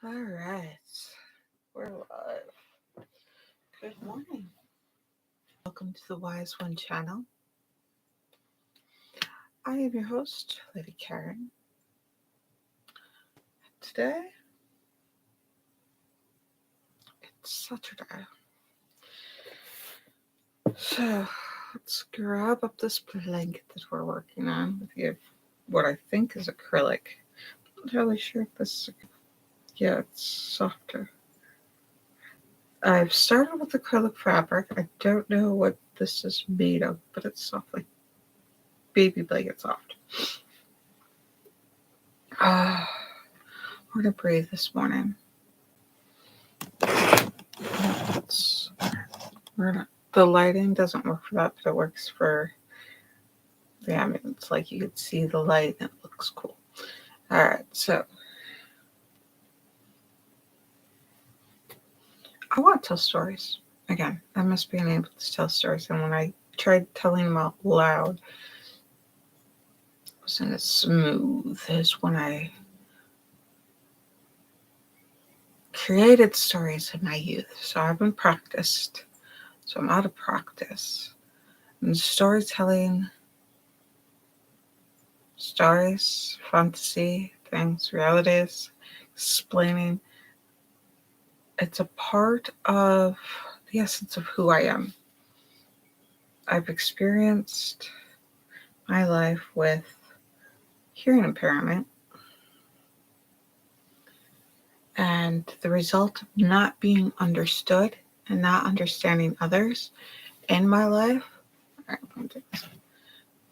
All right, we're live. Good morning. Welcome to the Wise One channel. I am your host, Lady Caren. Today, it's Saturday. So, let's grab up this blanket that we're working on with what I think is acrylic. I'm not really sure if this is yeah, it's softer. I've started with acrylic fabric. I don't know what this is made of, but it's soft, like baby blanket soft. We're gonna breathe this morning. The lighting doesn't work for that, but it works for. Yeah, I mean, it's like you could see the light and it looks cool. All right, so I want to tell stories again. I miss being able to tell stories, and when I tried telling them out loud, it wasn't as smooth as when I created stories in my youth. So I haven't practiced. So I'm out of practice. And storytelling, stories, fantasy, things, realities, explaining, it's a part of the essence of who I am. I've experienced my life with hearing impairment, and the result of not being understood and not understanding others in my life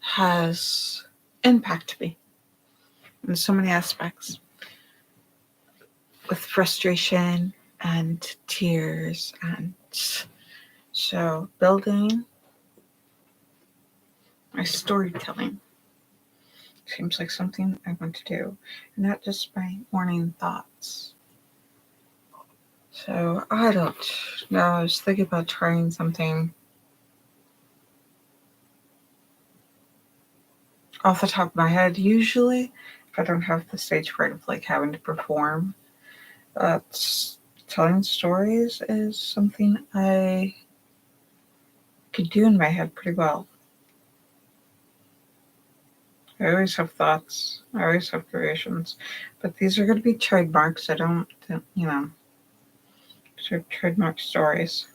has impacted me in so many aspects, with frustration and tears. And so building my storytelling seems like something I want to do, and not just my morning thoughts. So I don't know. I was thinking about trying something off the top of my head. Usually, if I don't have the stage fright of like having to perform, telling stories is something I could do in my head pretty well. I always have thoughts. I always have creations, but these are going to be trademarks. I don't, trademark stories.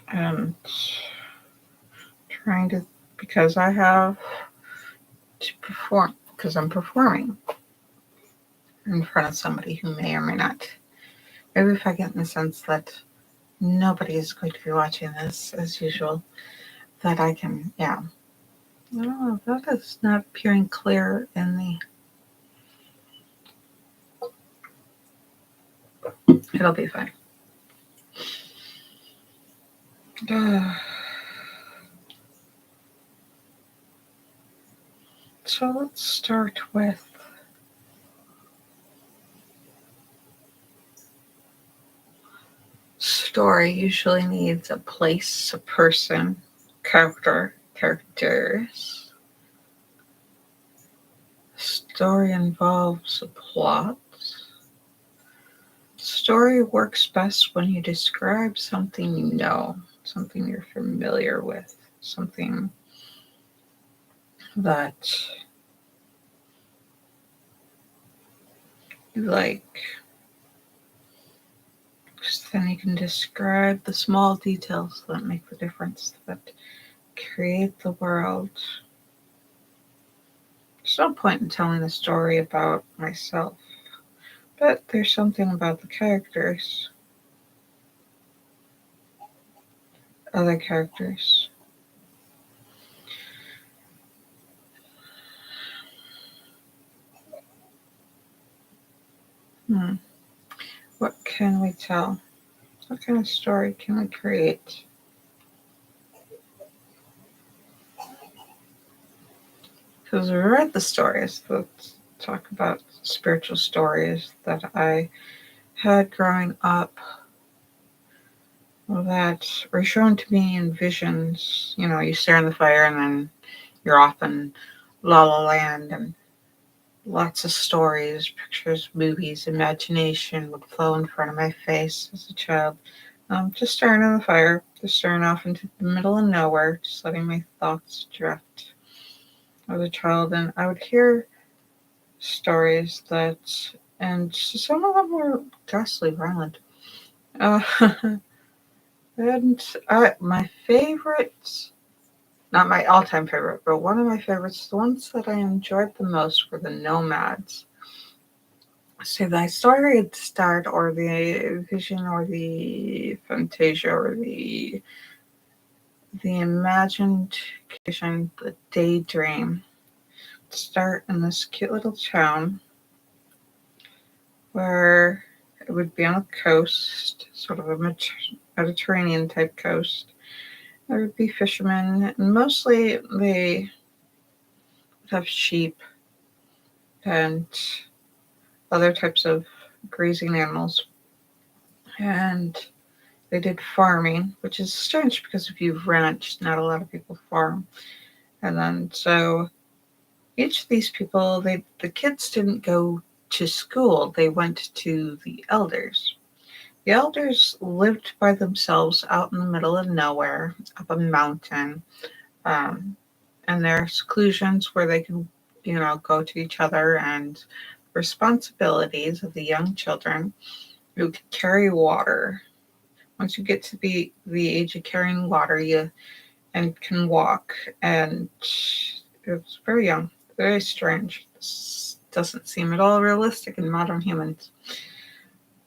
And trying to, because I have to perform, because I'm performing in front of somebody who may or may not. Maybe if I get in the sense that nobody is going to be watching this as usual, that I can, yeah. Oh, that is not appearing clear in the. It'll be fine. So let's start with story. Usually needs a place, a person, characters. Story involves a plot. Story works best when you describe something you know, something you're familiar with, something that you like. Because then you can describe the small details that make the difference, that create the world. There's no point in telling a story about myself, but there's something about the characters, other characters. What can we tell? What kind of story can we create? Because we read the stories that talk about spiritual stories that I had growing up that were shown to me in visions. You know, you stare in the fire and then you're off in La La Land, and lots of stories, pictures, movies, imagination would flow in front of my face as a child. Just staring in the fire, just staring off into the middle of nowhere, just letting my thoughts drift as a child. And I would hear stories and some of them were ghastly violent. Uh, and my favorites, not my all-time favorite, but one of my favorites, the ones that I enjoyed the most were the nomads. So the story would start, or the vision, or the fantasia, or the imagined vision, the daydream, start in this cute little town where it would be on a coast, sort of a Mediterranean type coast. There would be fishermen, and mostly they would have sheep and other types of grazing animals. And they did farming, which is strange because if you've ranched, not a lot of people farm. And then so each of these people, the kids didn't go to school, they went to the elders. The elders lived by themselves out in the middle of nowhere, up a mountain, um, and their seclusions where they can, go to each other, and responsibilities of the young children who could carry water. Once you get to the age of carrying water, you and can walk, and it's very young, very strange. This doesn't seem at all realistic in modern humans.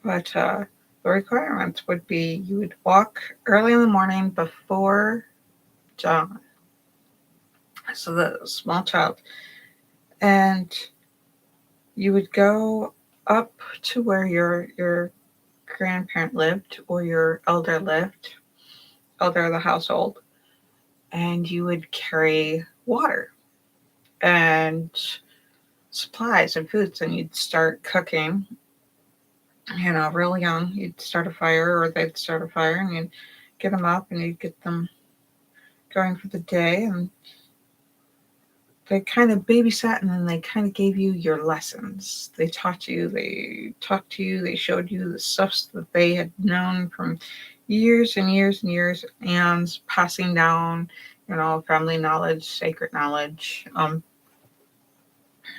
But the requirements would be you would walk early in the morning before dawn. So the small child, and you would go up to where your grandparent lived, or your elder lived, elder of the household, and you would carry water and supplies and foods, and you'd start cooking. Real young, you'd start a fire, or they'd start a fire, and you'd get them up, and you'd get them going for the day. And they kind of babysat, and then they kind of gave you your lessons. They taught you, they talked to you, they showed you the stuff that they had known from years and years and years, and passing down, family knowledge, sacred knowledge,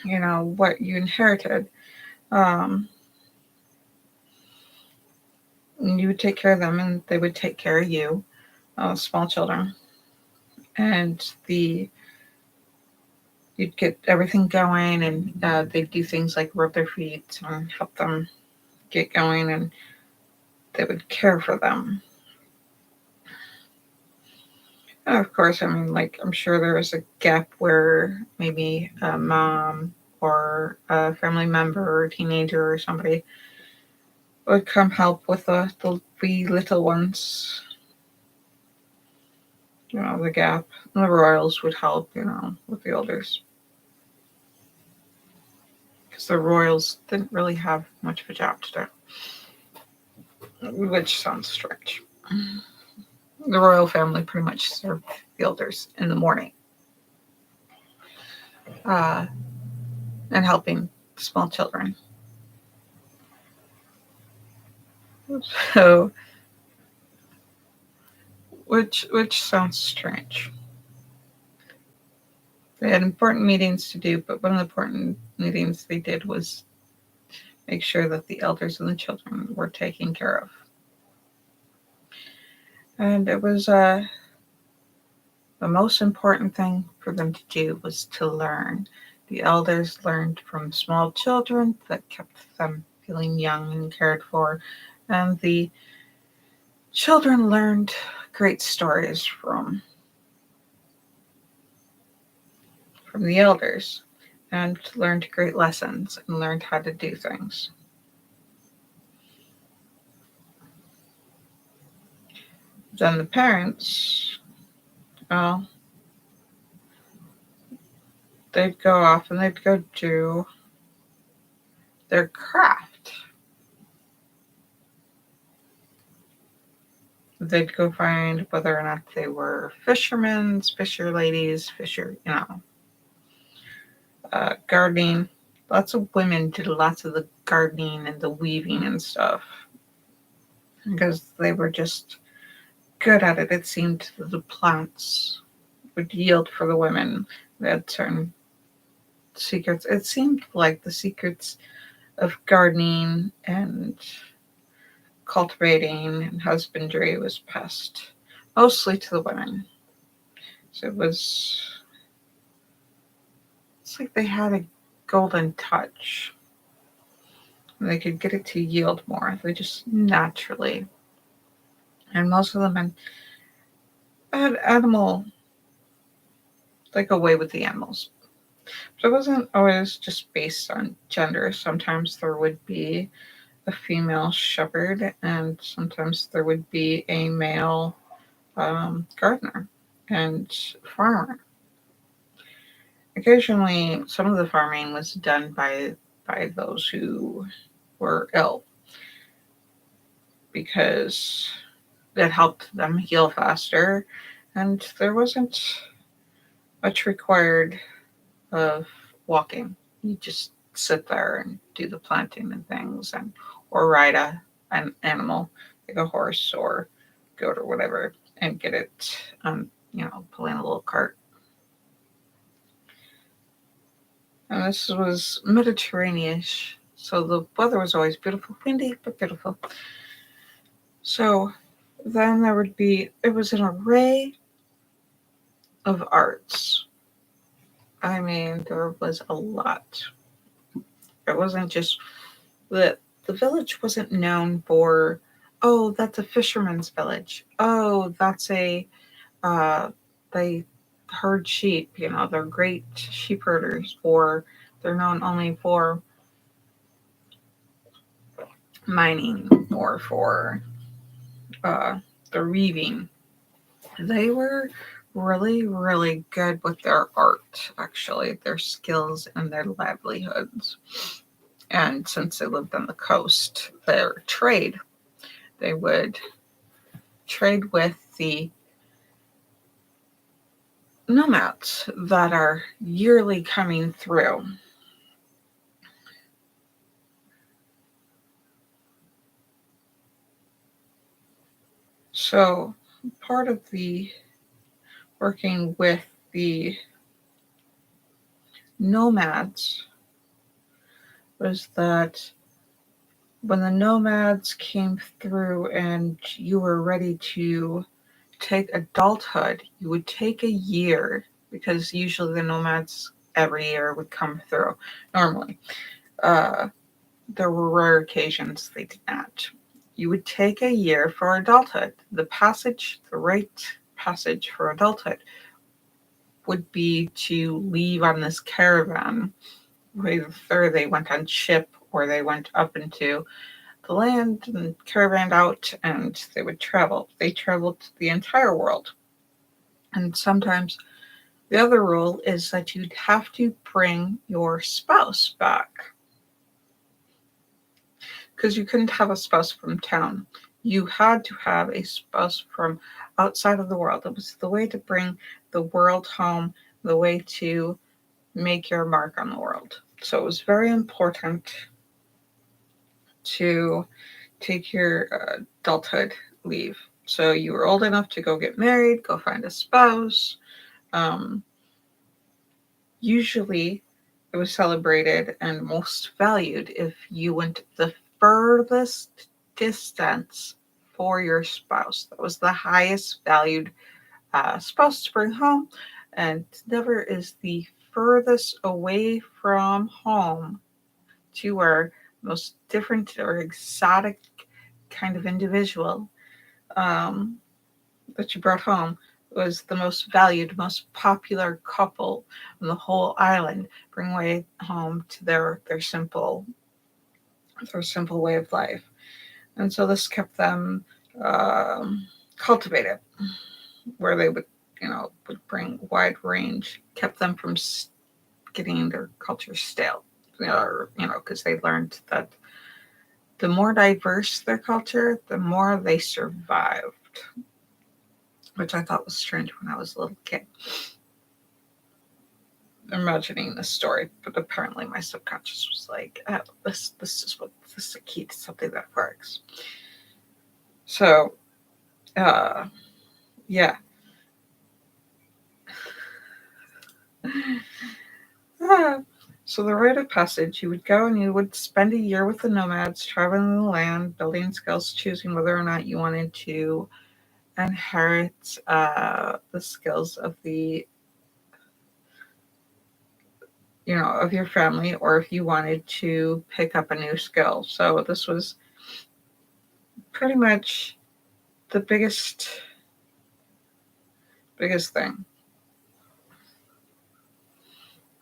what you inherited. Um, and you would take care of them, and they would take care of you, small children. And you'd get everything going, and they'd do things like rub their feet and help them get going, and they would care for them. And of course, I'm sure there was a gap where maybe a mom or a family member or a teenager or somebody would come help with the wee little ones. The gap. And the royals would help, with the elders. Because the royals didn't really have much of a job to do, which sounds strange. The royal family pretty much served the elders in the morning, and helping small children. So, which sounds strange. They had important meetings to do, but one of the important meetings they did was make sure that the elders and the children were taken care of. And it was the most important thing for them to do was to learn. The elders learned from small children that kept them feeling young and cared for, and the children learned great stories from the elders, and learned great lessons, and learned how to do things. Then the parents, well, they'd go off and they'd go do their craft. they'd go find whether or not they were fishermen, fisher ladies, gardening. Lots of women did lots of the gardening and the weaving and stuff because they were just good at it. It seemed the plants would yield for the women. They had certain secrets. It seemed like the secrets of gardening and cultivating and husbandry was passed mostly to the women. So it's like they had a golden touch. They could get it to yield more. They just naturally. And most of the men had animal, like a way with the animals. So it wasn't always just based on gender. Sometimes there would be a female shepherd, and sometimes there would be a male gardener and farmer. Occasionally, some of the farming was done by those who were ill because it helped them heal faster, and there wasn't much required of walking. You just sit there and do the planting and things, and or ride an animal like a horse or goat or whatever, and get it, pulling a little cart. And this was Mediterranean-ish, so the weather was always beautiful, windy but beautiful. So then it was an array of arts. I mean, there was a lot. It wasn't just the village wasn't known for, oh, that's a fisherman's village. Oh, that's they herd sheep. They're great sheep herders, or they're known only for mining or for uh, the reaving. They were really, really good with their art, actually, their skills and their livelihoods. And since they lived on the coast, their trade, they would trade with the nomads that are yearly coming through. So part of the working with the nomads was that when the nomads came through and you were ready to take adulthood, you would take a year, because usually the nomads every year would come through normally. Uh, there were rare occasions they did not. You would take a year for adulthood. The right passage for adulthood would be to leave on this caravan, whether they went on ship or they went up into the land and caravanned out, and they would travel. They traveled the entire world. And sometimes the other rule is that you'd have to bring your spouse back, because you couldn't have a spouse from town. You had to have a spouse from outside of the world. It was the way to bring the world home, the way to make your mark on the world. So it was very important to take your adulthood leave. So you were old enough to go get married, go find a spouse. Um, Usually, it was celebrated and most valued if you went the furthest distance for your spouse. That was the highest valued spouse to bring home, and never is the furthest away from home to where most different or exotic kind of individual um, that you brought home was the most valued, most popular couple on the whole island. Bring away home to their simple way of life, and so this kept them cultivated, where they would bring wide range, kept them from getting their culture stale. Because they learned that the more diverse their culture, the more they survived. worked, which I thought was strange when I was a little kid, imagining this story. But apparently my subconscious was like, oh, this is a key to something that works. So, yeah. So the rite of passage, you would go and you would spend a year with the nomads, traveling the land, building skills, choosing whether or not you wanted to inherit the skills of of your family, or if you wanted to pick up a new skill. So this was pretty much the biggest thing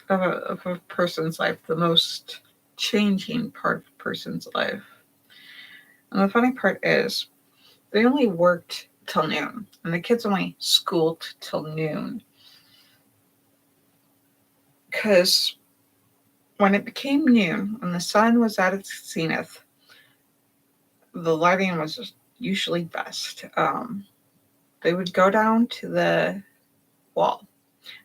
of a person's life, the most changing part of a person's life. And the funny part is, they only worked till noon, and the kids only schooled till noon. Because when it became noon, when the sun was at its zenith, the lighting was usually best. They would go down to the wall.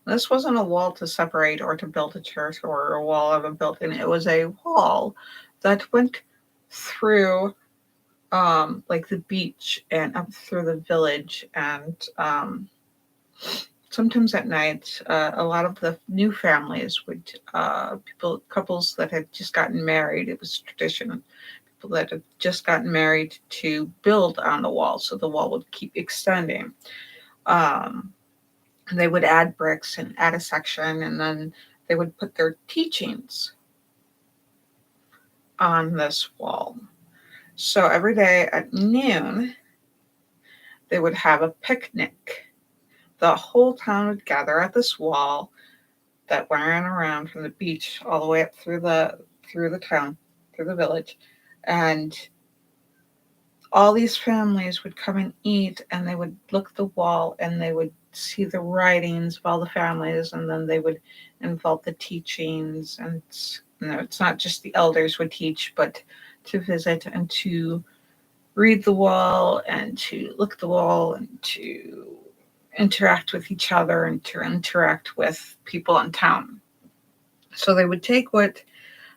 This wasn't a wall to separate or to build a church or a wall of a building. It was a wall that went through like the beach and up through the village, and sometimes at night, a lot of the new families would couples that had just gotten married. It was tradition. People that had just gotten married to build on the wall, so the wall would keep extending. They would add bricks and add a section, and then they would put their teachings on this wall. So every day at noon, they would have a picnic. The whole town would gather at this wall that ran around from the beach all the way up through the town, through the village, and all these families would come and eat, and they would look at the wall and they would see the writings of all the families, and then they would involve the teachings. And it's not just the elders would teach, but to visit and to read the wall and to look at the wall and to interact with each other and to interact with people in town. So they would take what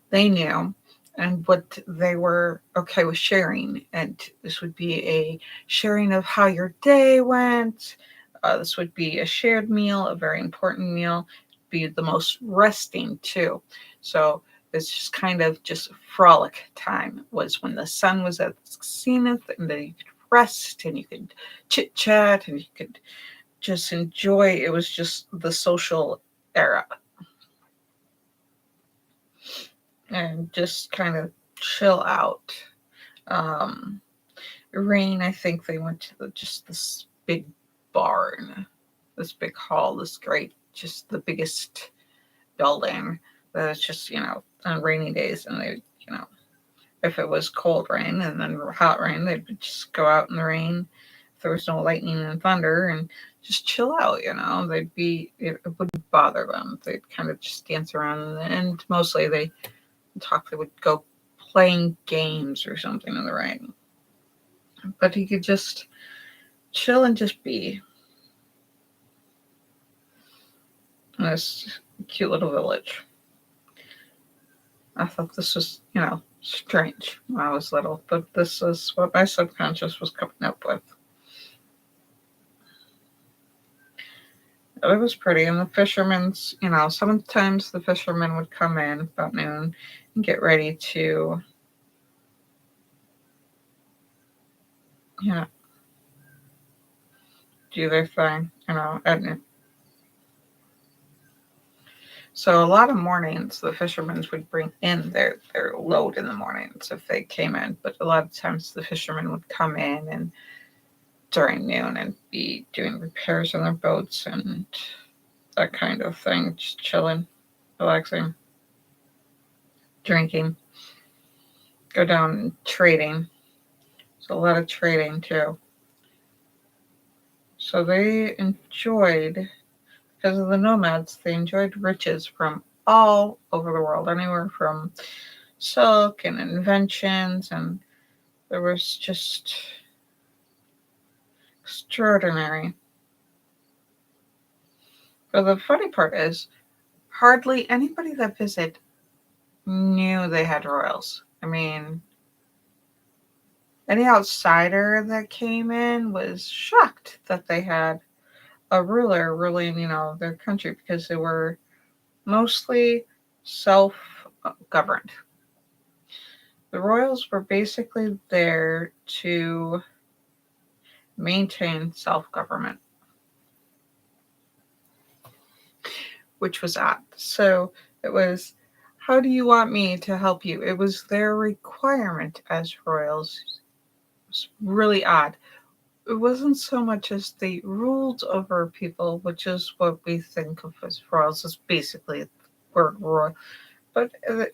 they knew and what they were okay with sharing. And this would be a sharing of how your day went. This would be a shared meal, a very important meal, be the most resting too. So it's just kind of just frolic time was when the sun was at its zenith, and then you could rest and you could chit chat and you could just enjoy. It was just the social era, and just kind of chill out. Rain, I think they went to just this big barn, this big hall, this great, just the biggest building that is just, on rainy days. And they, if it was cold rain and then hot rain, they'd just go out in the rain if there was no lightning and thunder and just chill out. It wouldn't bother them. They'd kind of just dance around, and mostly they would go playing games or something in the rain. But he could just chill and just be in this cute little village. I thought this was, strange when I was little, but this is what my subconscious was coming up with. It was pretty, and the fishermen's, sometimes the fishermen would come in about noon and get ready to, do their thing, at noon. So a lot of mornings, the fishermen would bring in their load in the mornings if they came in. But a lot of times the fishermen would come in and during noon and be doing repairs on their boats and that kind of thing, just chilling, relaxing, drinking, go down and trading. So a lot of trading too. So they enjoyed, because of the nomads, they enjoyed riches from all over the world, anywhere from silk and inventions, and there was just extraordinary. But the funny part is, hardly anybody that visited knew they had royals. I mean, any outsider that came in was shocked that they had a ruler ruling, their country, because they were mostly self-governed. The royals were basically there to maintain self-government, which was odd. So it was, how do you want me to help you? It was their requirement as royals. It was really odd. It wasn't so much as they ruled over people, which is what we think of as royals, is basically the word royal, but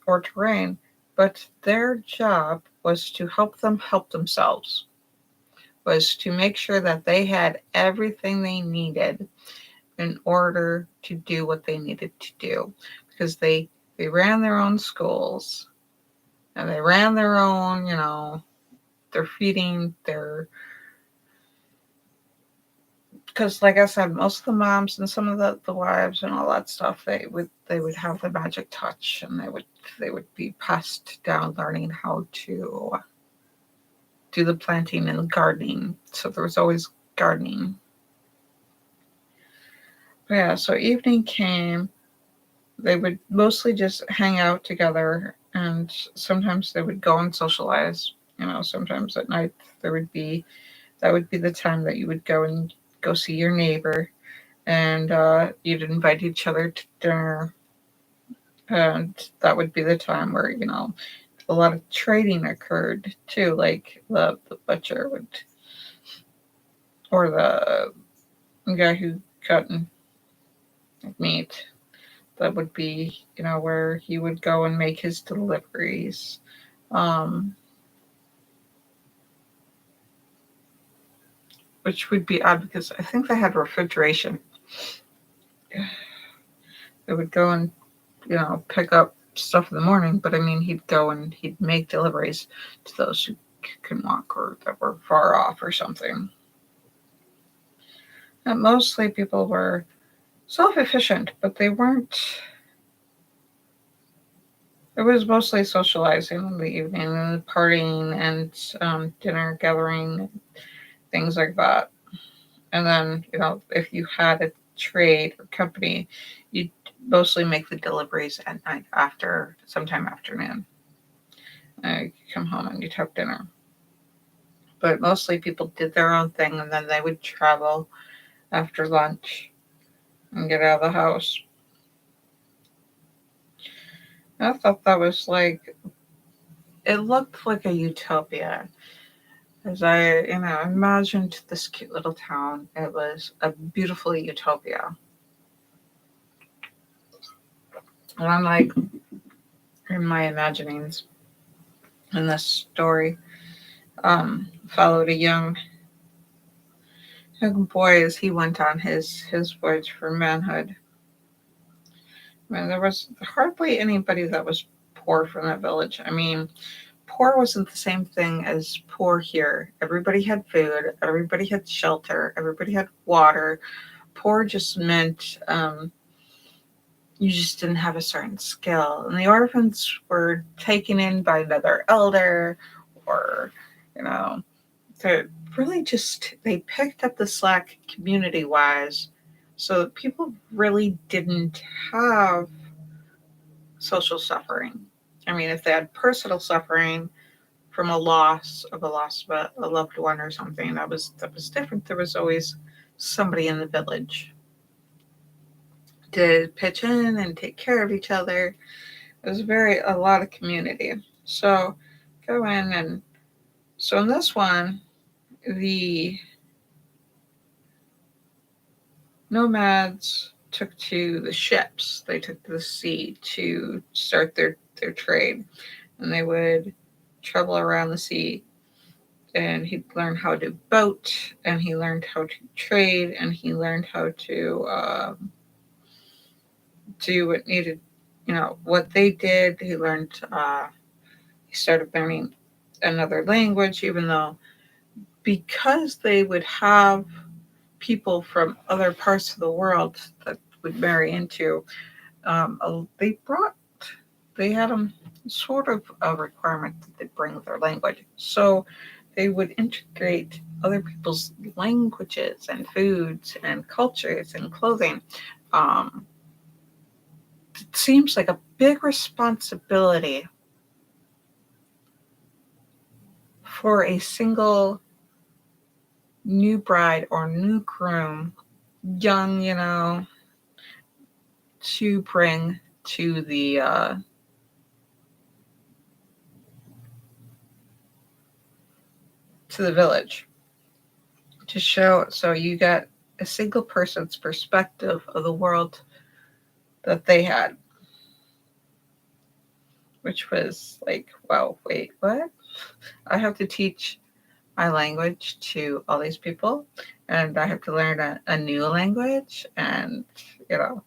or terrain. But their job was to help them help themselves, was to make sure that they had everything they needed in order to do what they needed to do, because they ran their own schools, and they ran their own, their feeding, their, because like I said, most of the moms and some of the wives and all that stuff, they would have the magic touch, and they would be passed down learning how to do the planting and the gardening. So there was always gardening. But yeah, so evening came, they would mostly just hang out together, and sometimes they would go and socialize. Sometimes at night there would be that would be the time that you would go see your neighbor, and you'd invite each other to dinner, and that would be the time where a lot of trading occurred too, like the butcher would, or the guy who cut meat. That would be, where he would go and make his deliveries. Um, which would be odd because I think they had refrigeration. They would go and, pick up stuff in the morning, but I mean, he'd go and he'd make deliveries to those who can walk or that were far off or something. And mostly people were self-efficient, but they weren't. It was mostly socializing in the evening and partying and dinner gathering, things like that. And then, if you had a trade or company, you'd mostly make the deliveries at night sometime afternoon. You'd come home and you'd have dinner. But mostly people did their own thing, and then they would travel after lunch and get out of the house. I thought that was it looked like a utopia. As I, imagined this cute little town, it was a beautiful utopia. And I'm like, in my imaginings, in this story, followed a young boy as he went on his voyage for manhood. I mean, there was hardly anybody that was poor from that village. I mean, poor wasn't the same thing as poor here. Everybody had food, everybody had shelter, everybody had water. Poor just meant you just didn't have a certain skill. And the orphans were taken in by another elder, or, to really just, they picked up the slack community wise. So people really didn't have social suffering. I mean, if they had personal suffering from a loss of a loved one or something, that was different. There was always somebody in the village to pitch in and take care of each other. It was a lot of community. So go in, and so in this one, the nomads took to the ships. They took to the sea to start their trade, and they would travel around the sea. And he learned how to boat, and he learned how to trade, and he learned how to do what needed, what they did. He started learning another language, even though because they would have people from other parts of the world that would marry into, they had them sort of a requirement that they bring their language. So they would integrate other people's languages and foods and cultures and clothing. Um, it seems like a big responsibility for a single new bride or new groom, young, to bring to the village to show. So you got a single person's perspective of the world that they had, which was like, wow, wait, what? I have to teach my language to all these people, and I have to learn a new language, and you know,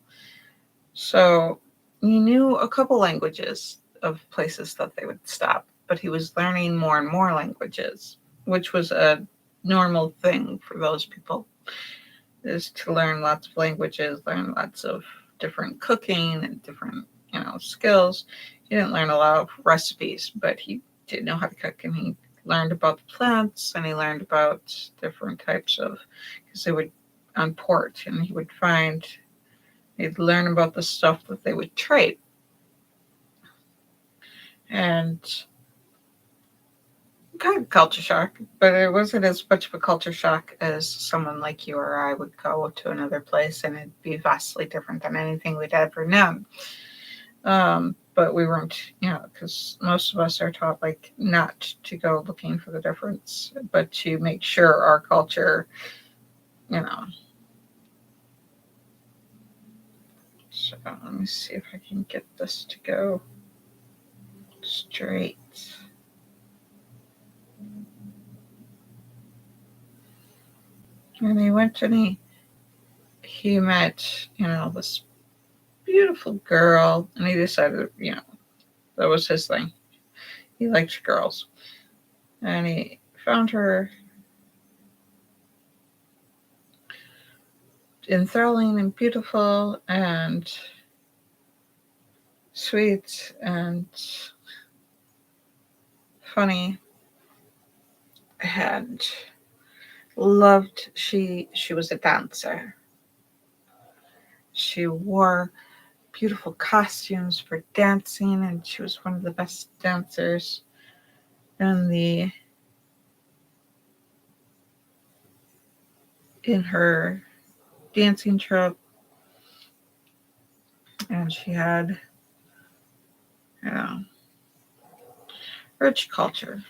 so he knew a couple languages of places that they would stop, but he was learning more and more languages, which was a normal thing for those people, is to learn lots of languages, learn lots of different cooking and different, skills. He didn't learn a lot of recipes, but he did know how to cook, and he learned about the plants, and he learned about different types of, because they would on port, and he'd learn about the stuff that they would trade. And kind of culture shock, but it wasn't as much of a culture shock as someone like you or I would go to another place and it'd be vastly different than anything we'd ever known. But we weren't, because most of us are taught like not to go looking for the difference, but to make sure our culture, you know. So let me see if I can get this to go straight. And he went and he met, this beautiful girl, and he decided, that was his thing. He liked girls. And he found her enthralling and beautiful and sweet and funny. And she was a dancer. She wore beautiful costumes for dancing, and she was one of the best dancers in her dancing troupe. And she had, rich culture.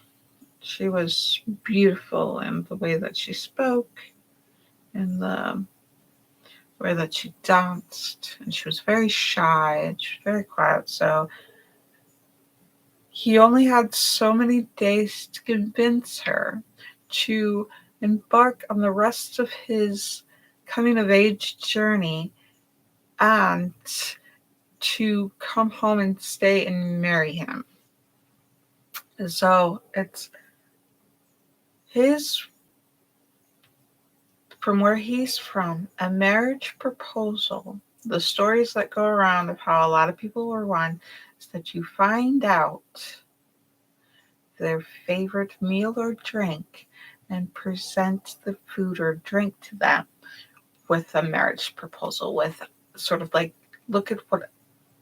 She was beautiful in the way that she spoke and the way that she danced. And she was very shy and she was very quiet. So he only had so many days to convince her to embark on the rest of his coming of age journey and to come home and stay and marry him. So it's his, from where he's from, a marriage proposal. The stories that go around of how a lot of people were won is that you find out their favorite meal or drink and present the food or drink to them with a marriage proposal, with sort of like, look at what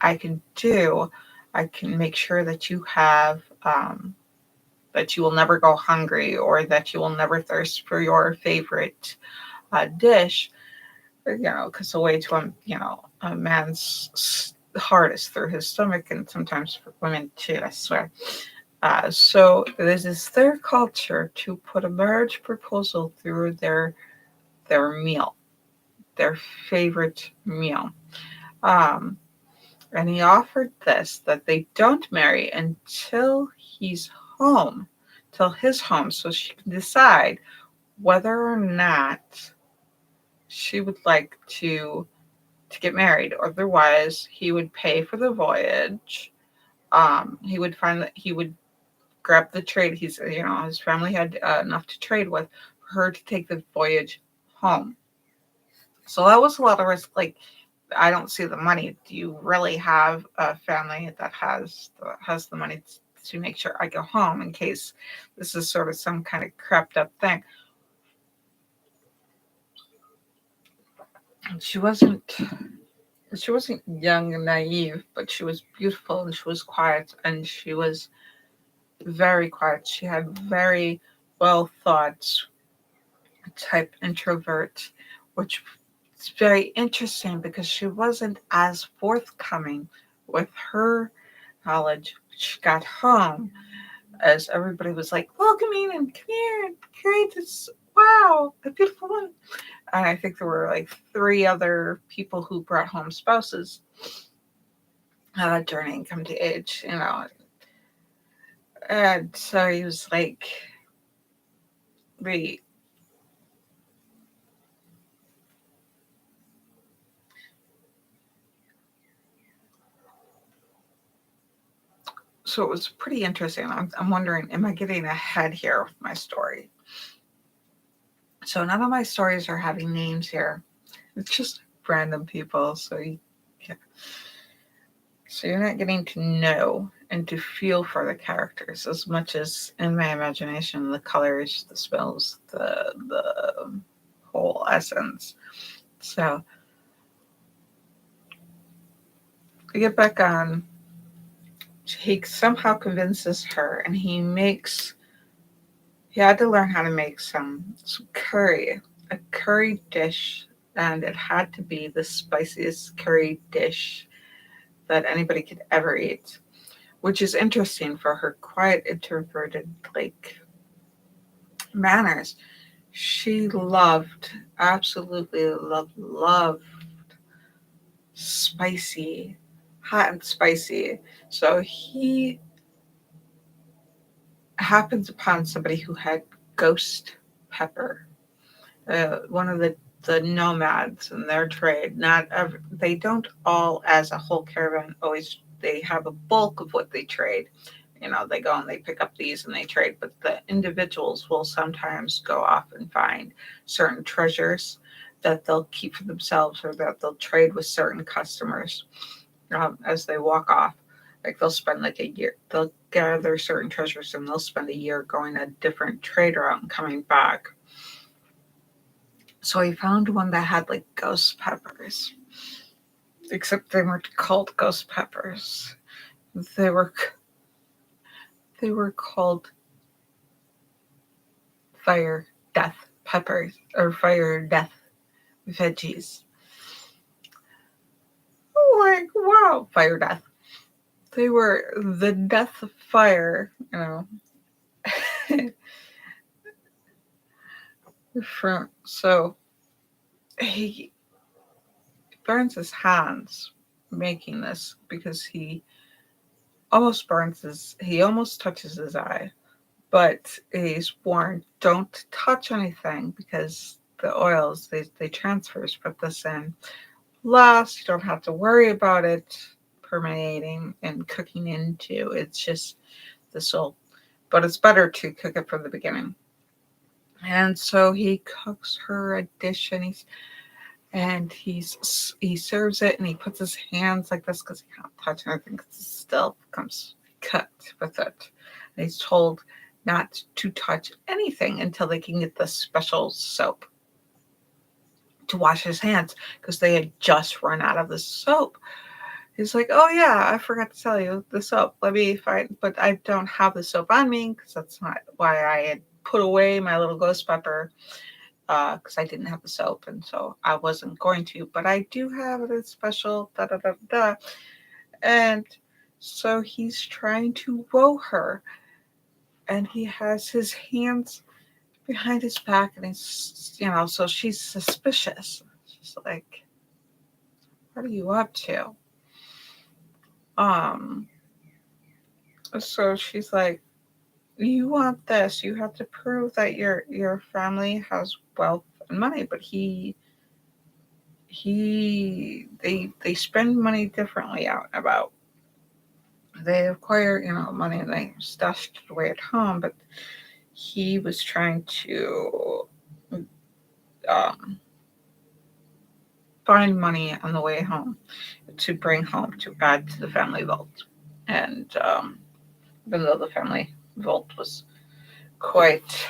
I can do. I can make sure that you have, that you will never go hungry or that you will never thirst for your favorite dish, because the way to, a man's heart is through his stomach, and sometimes for women too, I swear. So this is their culture to put a marriage proposal through their meal, their favorite meal. And he offered this, that they don't marry until he's home, till his home, so she can decide whether or not she would like to get married. Otherwise, he would pay for the voyage. He would find that he would grabbed the trade. He's, his family had enough to trade with for her to take the voyage home. So that was a lot of risk. Like, I don't see the money. Do you really have a family that has the money to make sure I go home in case this is sort of some kind of crept up thing? She wasn't she wasn't young and naive, but she was beautiful and she was quiet and she was very quiet. She had very well thought type introvert, which is very interesting because she wasn't as forthcoming with her knowledge. She got home as everybody was like, welcome in and come here and create this. Wow, a beautiful one. And I think there were like 3 other people who brought home spouses during income to age, And so he was like, we. So it was pretty interesting. I'm wondering, am I getting ahead here with my story? So none of my stories are having names here. It's just random people. So you're not getting to know and to feel for the characters as much as in my imagination, the colors, the smells, the whole essence. So we get back on. He somehow convinces her, and he had to learn how to make some curry, a curry dish, and it had to be the spiciest curry dish that anybody could ever eat, which is interesting for her quiet, introverted, like, manners. She absolutely loved spicy, hot and spicy. So he happens upon somebody who had ghost pepper, one of the nomads in their trade. They don't all, as a whole caravan, always. They have a bulk of what they trade. They go and they pick up these and they trade, but the individuals will sometimes go off and find certain treasures that they'll keep for themselves or that they'll trade with certain customers as they walk off. Like they'll spend like a year, they'll gather certain treasures and they'll spend a year going a different trade route and coming back. So he found one that had like ghost peppers, except they weren't called ghost peppers. They were called fire death peppers or fire death veggies. Like, wow, fire death. They were the death of fire, So he burns his hands making this because he almost touches his eye, but he's warned, don't touch anything because the oils, they transfers, put this in last, you don't have to worry about it permeating and cooking into. It's just the soul, but it's better to cook it from the beginning. And so he cooks her a dish, and he serves it, and he puts his hands like this because he can't touch anything because it still comes cooked with it. And he's told not to touch anything until they can get the special soap to wash his hands because they had just run out of the soap. He's like, oh yeah, I forgot to tell you the soap. Let me find, but I don't have the soap on me because that's not why I had put away my little ghost pepper, because I didn't have the soap, and so I wasn't going to. But I do have it as special, da da da da. And so he's trying to row her, and he has his hands behind his back, and he's, so she's suspicious. She's like, what are you up to? So she's like, you want this, you have to prove that your family has wealth and money, but they spend money differently out and about. they acquire, money and they stashed it away at home, but he was trying to um, find money on the way home to bring home to add to the family vault. And even though the family vault was quite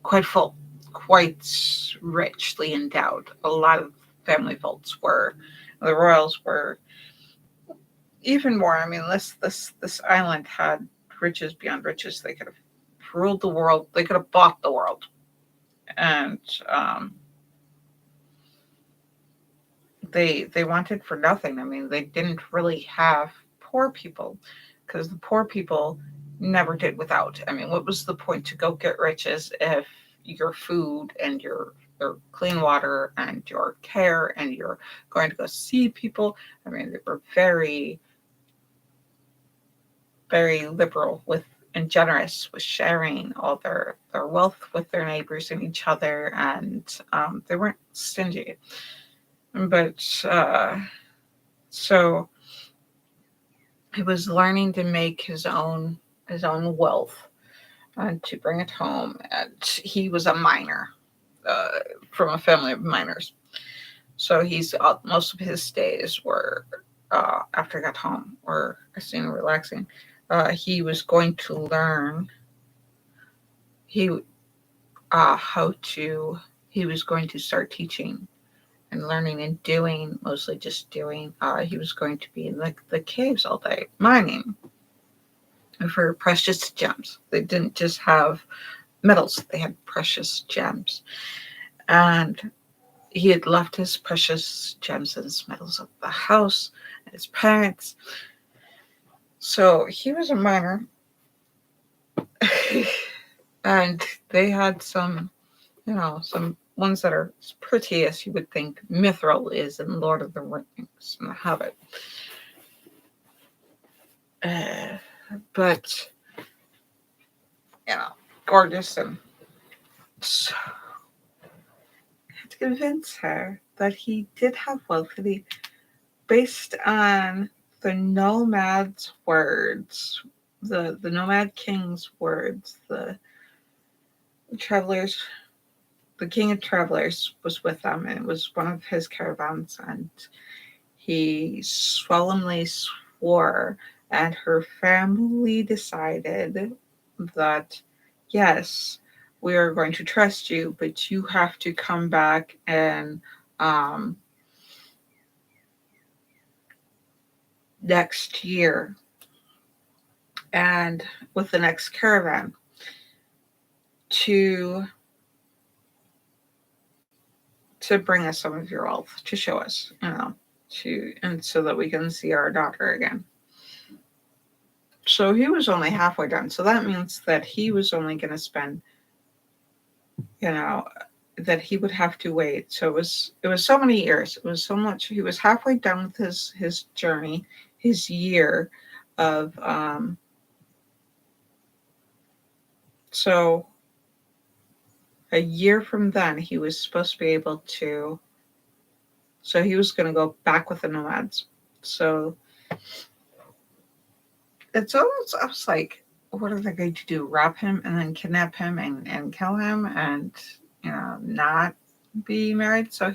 quite full, quite richly endowed, a lot of family vaults were. The royals were even more. I mean, this island had riches beyond riches. They could have ruled the world. They could have bought the world, and um, they wanted for nothing. I mean, they didn't really have poor people because the poor people never did without. I mean, what was the point to go get riches if your food and your clean water and your care and you're going to go see people? I mean, they were very very liberal with and generous with sharing all their wealth with their neighbors and each other, and they weren't stingy. But so he was learning to make his own wealth and to bring it home. And he was a miner uh, from a family of miners. So he's most of his days were after he got home were resting and relaxing. He was going to learn he how to he was going to start teaching and learning and doing, mostly just doing. He was going to be in the caves all day mining for precious gems. They didn't just have metals, they had precious gems. And he had left his precious gems and his metals at the house and his parents. So he was a miner. And they had some ones that are as pretty as you would think Mithril is in Lord of the Rings and The Hobbit. Uh, but, gorgeous. And so I had to convince her that he did have wealth, that he, based on the nomad's words, the nomad king's words, the travelers, the king of travelers was with them, and it was one of his caravans, and he solemnly swore, and her family decided that, yes, we are going to trust you, but you have to come back and um, next year and with the next caravan to bring us some of your wealth, to show us, and so that we can see our daughter again. So he was only halfway done. So that means that he was only going to spend, you know, that he would have to wait. So it was so many years. It was so much. He was halfway done with his journey, his year of so a year from then he was supposed to be able to. So he was going to go back with the nomads. So it's almost, I was like, what are they going to do? Rob him and then kidnap him and kill him and not be married? So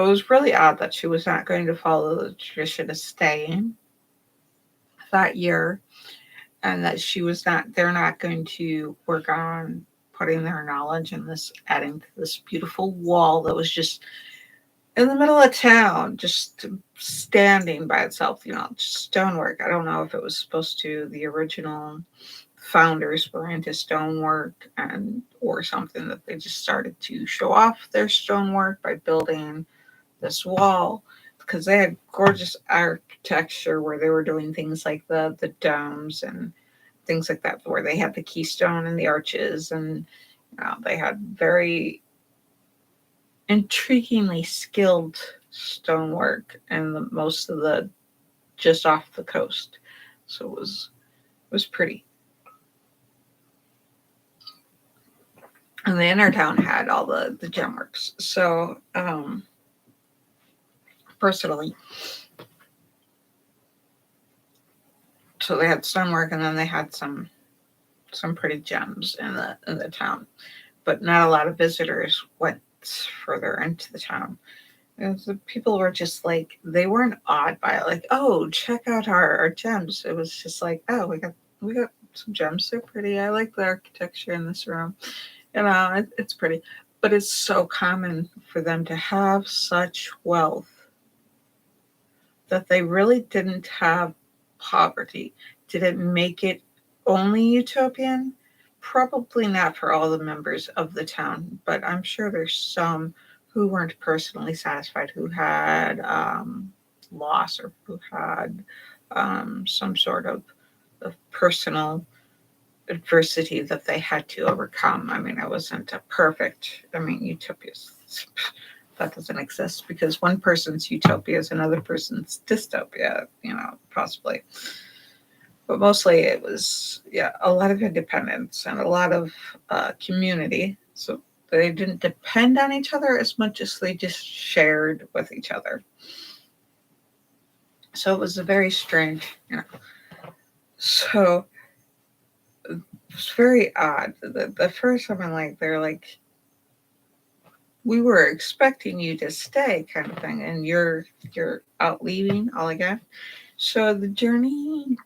it was really odd that she was not going to follow the tradition of staying that year, and that they're not going to work on putting their knowledge in this, adding to this beautiful wall that was just in the middle of town, just standing by itself, just stonework. I don't know if it was supposed to, the original founders were into stonework or something, that they just started to show off their stonework by building this wall, because they had gorgeous architecture where they were doing things like the domes and things like that, where they had the keystone and the arches, and they had very intriguingly skilled stonework and most of the just off the coast. So it was pretty. And the inner town had all the gemworks. So personally, So they had stonework, and then they had some pretty gems in the town, but not a lot of visitors went further into the town. And the people were just like, they weren't awed by it, like, oh, check out our gems. It was just like, oh, we got some gems. They're pretty. I like the architecture in this room. It's pretty. But it's so common for them to have such wealth that they really didn't have poverty. Did it make it only utopian? Probably not for all the members of the town, but I'm sure there's some who weren't personally satisfied, who had loss, or who had some sort of personal adversity that they had to overcome. I mean, it wasn't a perfect, utopia. That doesn't exist, because one person's utopia is another person's dystopia, possibly. But mostly it was, yeah, a lot of independence and a lot of community. So they didn't depend on each other as much as they just shared with each other. So it was a very strange. So it was very odd. The first time, they're like, we were expecting you to stay, kind of thing, and you're out leaving all again. So the journey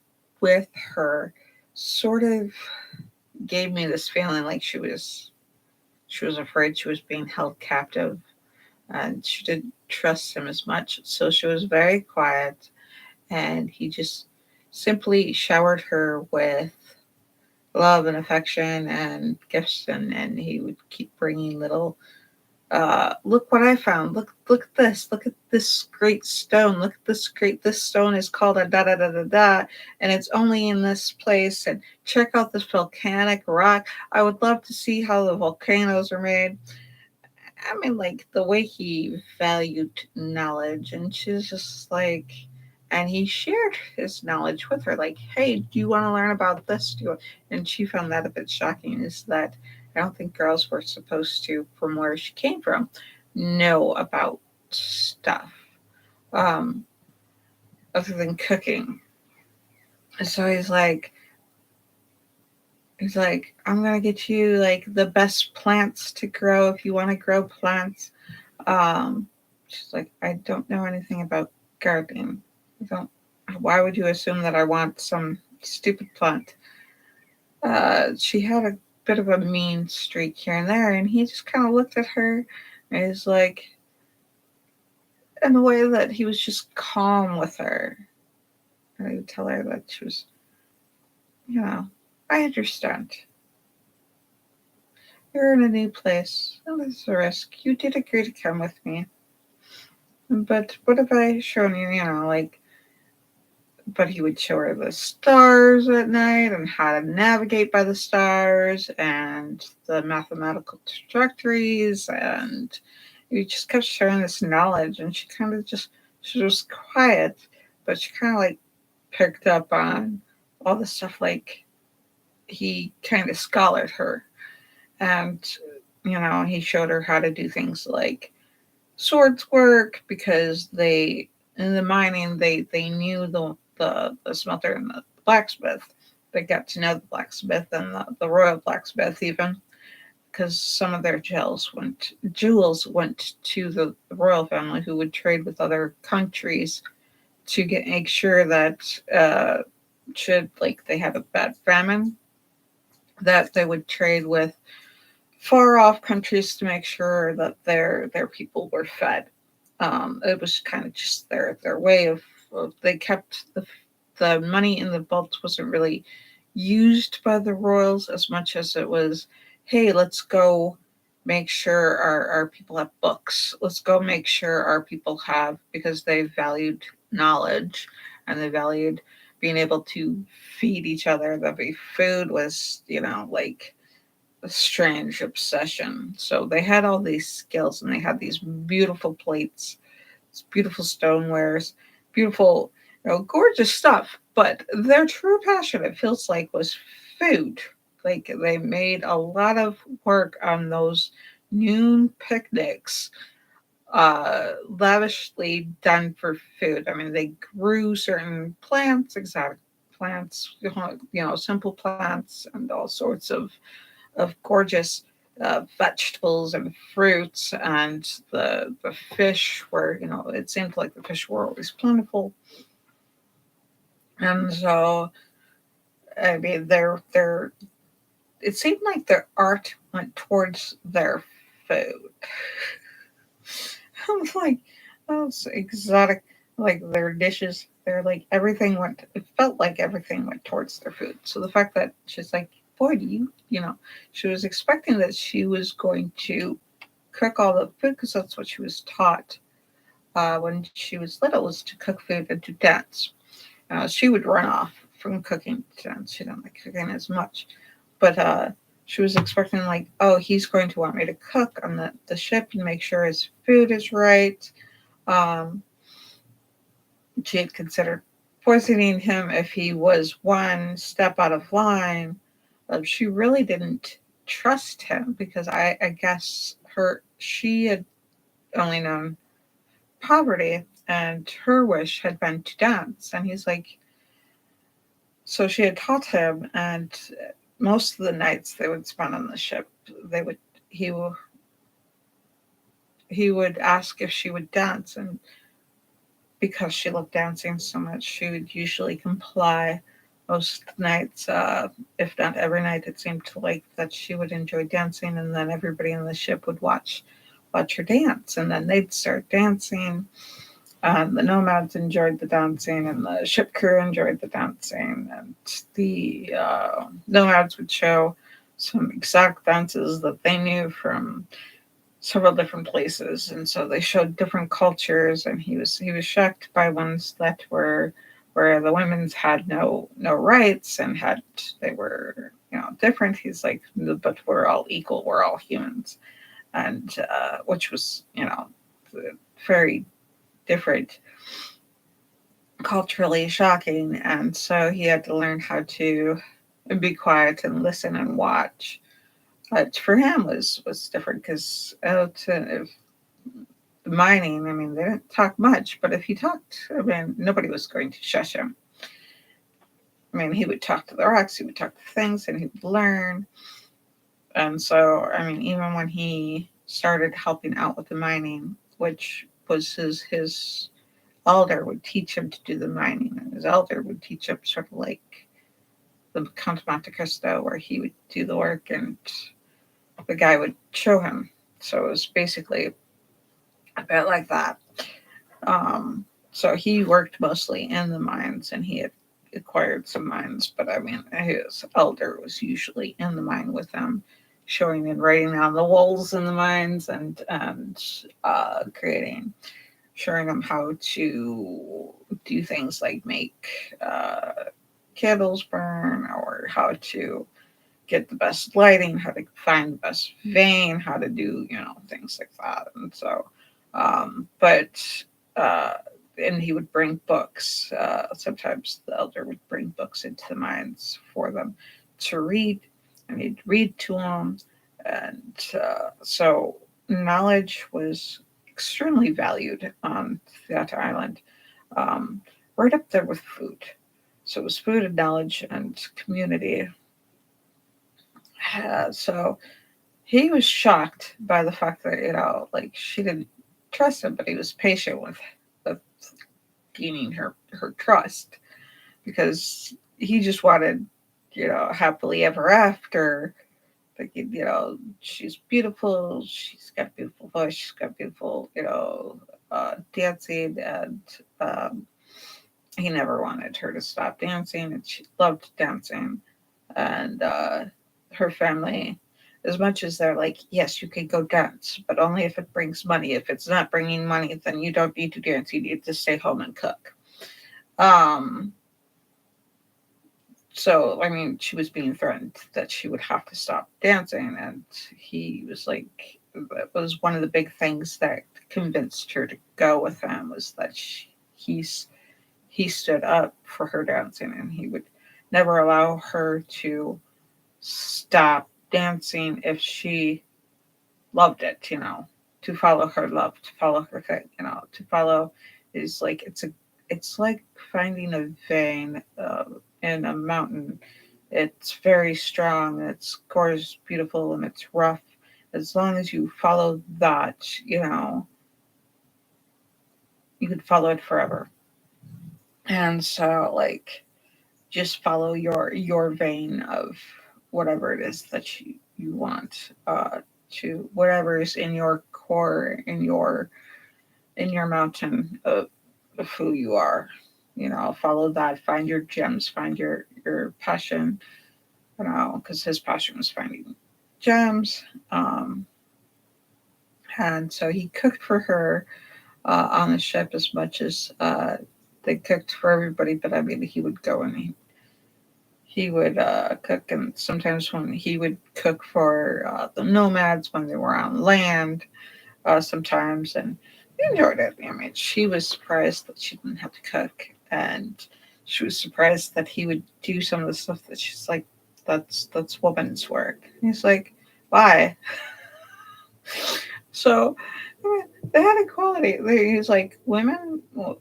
with her sort of gave me this feeling like she was afraid she was being held captive, and she didn't trust him as much. So she was very quiet, and he just simply showered her with love and affection and gifts, and he would keep bringing little, look what I found. Look at this. Look at this great stone. Look at this stone is called a da da da da da, and it's only in this place. And check out this volcanic rock. I would love to see how the volcanoes are made. I mean, like, the way he valued knowledge, and she's just like, and he shared his knowledge with her, like, hey, do you want to learn about this? And she found that a bit shocking, is that I don't think girls were supposed to, from where she came from, know about stuff, um, other than cooking. So he's like, I'm gonna get you like the best plants to grow if you want to grow plants. Um, she's like, I don't know anything about gardening. I don't. Why would you assume that I want some stupid plant? She had a bit of a mean streak here and there, and he just kind of looked at her, and he's like, in a way that he was just calm with her. And he would tell her that she was, I understand. You're in a new place. Oh, this is a risk. You did agree to come with me. But what have I shown you, but he would show her the stars at night, and how to navigate by the stars, and the mathematical trajectories, and he just kept sharing this knowledge, and she was quiet, but she kind of like picked up on all the stuff, like he kind of scholared her, and he showed her how to do things like swords work, because they, in the mining, they knew the smelter and the blacksmith. They got to know the blacksmith and the royal blacksmith, even, because some of their jewels went to the royal family, who would trade with other countries to make sure that, should, like, they have a bad famine, that they would trade with far off countries to make sure that their people were fed. It was kind of just their way of they kept the money in the vaults wasn't really used by the royals as much as it was, hey, let's go make sure our people have books. Let's go make sure our people have, because they valued knowledge, and they valued being able to feed each other. That food was, like a strange obsession. So they had all these skills, and they had these beautiful plates, these beautiful stonewares, beautiful, gorgeous stuff. But their true passion, it feels like, was food. Like, they made a lot of work on those noon picnics, lavishly done for food. I mean, they grew certain plants, exotic plants, simple plants and all sorts of gorgeous vegetables and fruits, and the fish were, it seemed like the fish were always plentiful. And so, I mean, it seemed like their art went towards their food. I was like, oh, it's exotic. Like their dishes, they're like everything went. It felt like everything went towards their food. So the fact that she's like, boy, do she was expecting that she was going to cook all the food because that's what she was taught when she was little, was to cook food and to dance. She would run off from cooking to dance. She didn't like cooking as much, but she was expecting like, oh, he's going to want me to cook on the ship and make sure his food is right. Um, she had considered poisoning him if he was one step out of line. She really didn't trust him because I guess she had only known poverty, and her wish had been to dance. And he's like, so she had taught him, and most of the nights they would spend on the ship, they would he he would ask if she would dance, and because she loved dancing so much, she would usually comply most nights, if not every night. It seemed to like that she would enjoy dancing, and then everybody on the ship would watch her dance, and then they'd start dancing. The nomads enjoyed the dancing, and the ship crew enjoyed the dancing, and the nomads would show some exact dances that they knew from several different places, and so they showed different cultures. And he was shocked by ones that were where the women's had no rights and had they were different. He's like, but we're all equal, we're all humans, and which was very different, culturally shocking. And so he had to learn how to be quiet and listen and watch. But for him was different because if mining, I mean, they didn't talk much, but if he talked, I mean, nobody was going to shush him. I mean, he would talk to the rocks, he would talk to things, and he would learn. And so, I mean, even when he started helping out with the mining, which was his elder would teach him to do the mining, and his elder would teach him sort of like the Count of Monte Cristo, where he would do the work and the guy would show him. So it was basically a bit like that. So he worked mostly in the mines, and he had acquired some mines, but I mean, his elder was usually in the mine with him, showing and writing down the walls in the mines, and creating, showing them how to do things like make candles burn, or how to get the best lighting, how to find the best vein, how to do, things like that. And so, but, uh, and he would bring books. Sometimes the elder would bring books into the mines for them to read, and he'd read to them. And so knowledge was extremely valued on that island, um, right up there with food. So it was food and knowledge and community. So he was shocked by the fact that, like, she didn't trust him, but he was patient with gaining her trust, because he just wanted, happily ever after. Like, she's beautiful, she's got beautiful voice, she's got beautiful, dancing, and he never wanted her to stop dancing, and she loved dancing. And her family, as much as they're like, yes, you can go dance, but only if it brings money. If it's not bringing money, then you don't need to dance, you need to stay home and cook. um so, I mean, she was being threatened that she would have to stop dancing, and he was like, that was one of the big things that convinced her to go with him, was that he stood up for her dancing, and he would never allow her to stop dancing if she loved it, to follow her love, to follow her thing, to follow is like, it's like finding a vein, in a mountain. It's very strong, it's gorgeous, beautiful, and it's rough. As long as you follow that, you could follow it forever. And so, like, just follow your vein of whatever it is that you want, to whatever is in your core, in your mountain of who you are. Follow that, find your gems, find your passion, because his passion was finding gems. And so he cooked for her on the ship as much as they cooked for everybody. But I mean, he would go and he would cook, and sometimes when he would cook for the nomads when they were on land, sometimes, and he enjoyed it. I mean, she was surprised that she didn't have to cook, and she was surprised that he would do some of the stuff that she's like, that's woman's work. And he's like, why? So I mean, they had equality. He's like, women. Well,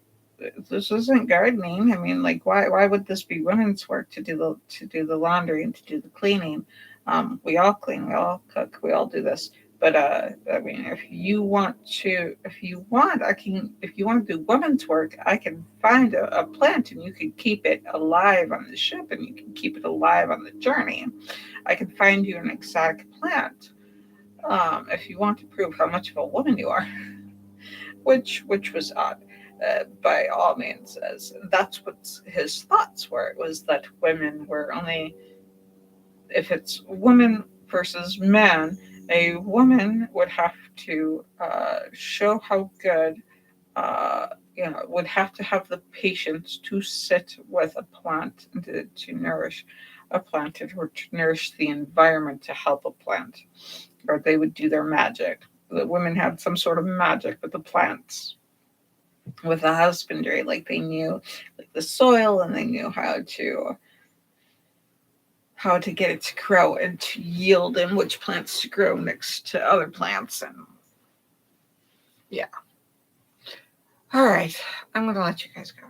this isn't gardening. I mean, like, why would this be women's work to do the laundry and to do the cleaning? We all clean, we all cook, we all do this. But I mean, if you want to do women's work, I can find a plant and you can keep it alive on the ship and you can keep it alive on the journey. I can find you an exotic plant, if you want to prove how much of a woman you are, which was odd, by all means, as that's what his thoughts were. It was that women were only, if it's women versus men, a woman would have to show how good, would have to have the patience to sit with a plant and to nourish a plant, or to nourish the environment to help a plant, or they would do their magic. The women had some sort of magic with the plants, with the husbandry. Like, they knew, like, the soil, and they knew how to get it to grow and to yield, and which plants to grow next to other plants. And yeah. All right, I'm going to let you guys go.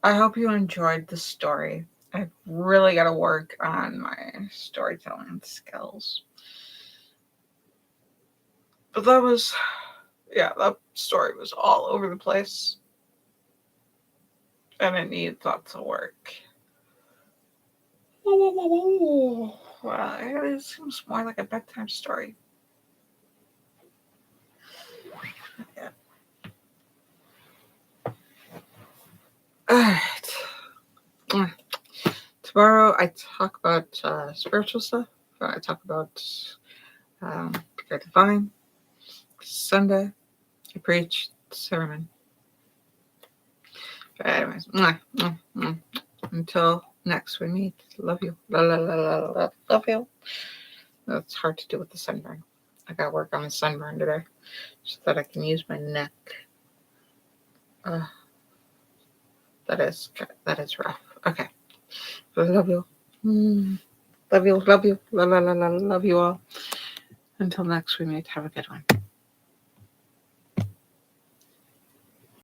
I hope you enjoyed the story. I've really got to work on my storytelling skills. But that story was all over the place. And it needed lots of work. Well, it seems more like a bedtime story. Yeah. Alright. Tomorrow I talk about spiritual stuff. I talk about the divine. Sunday I preach the sermon. But anyways, until next we meet. Love you. Love you. That's hard to do with the sunburn. I gotta work on the sunburn today so that I can use my neck. That is rough. Okay. Love you. Love you. Love you all. Until next we meet. Have a good one.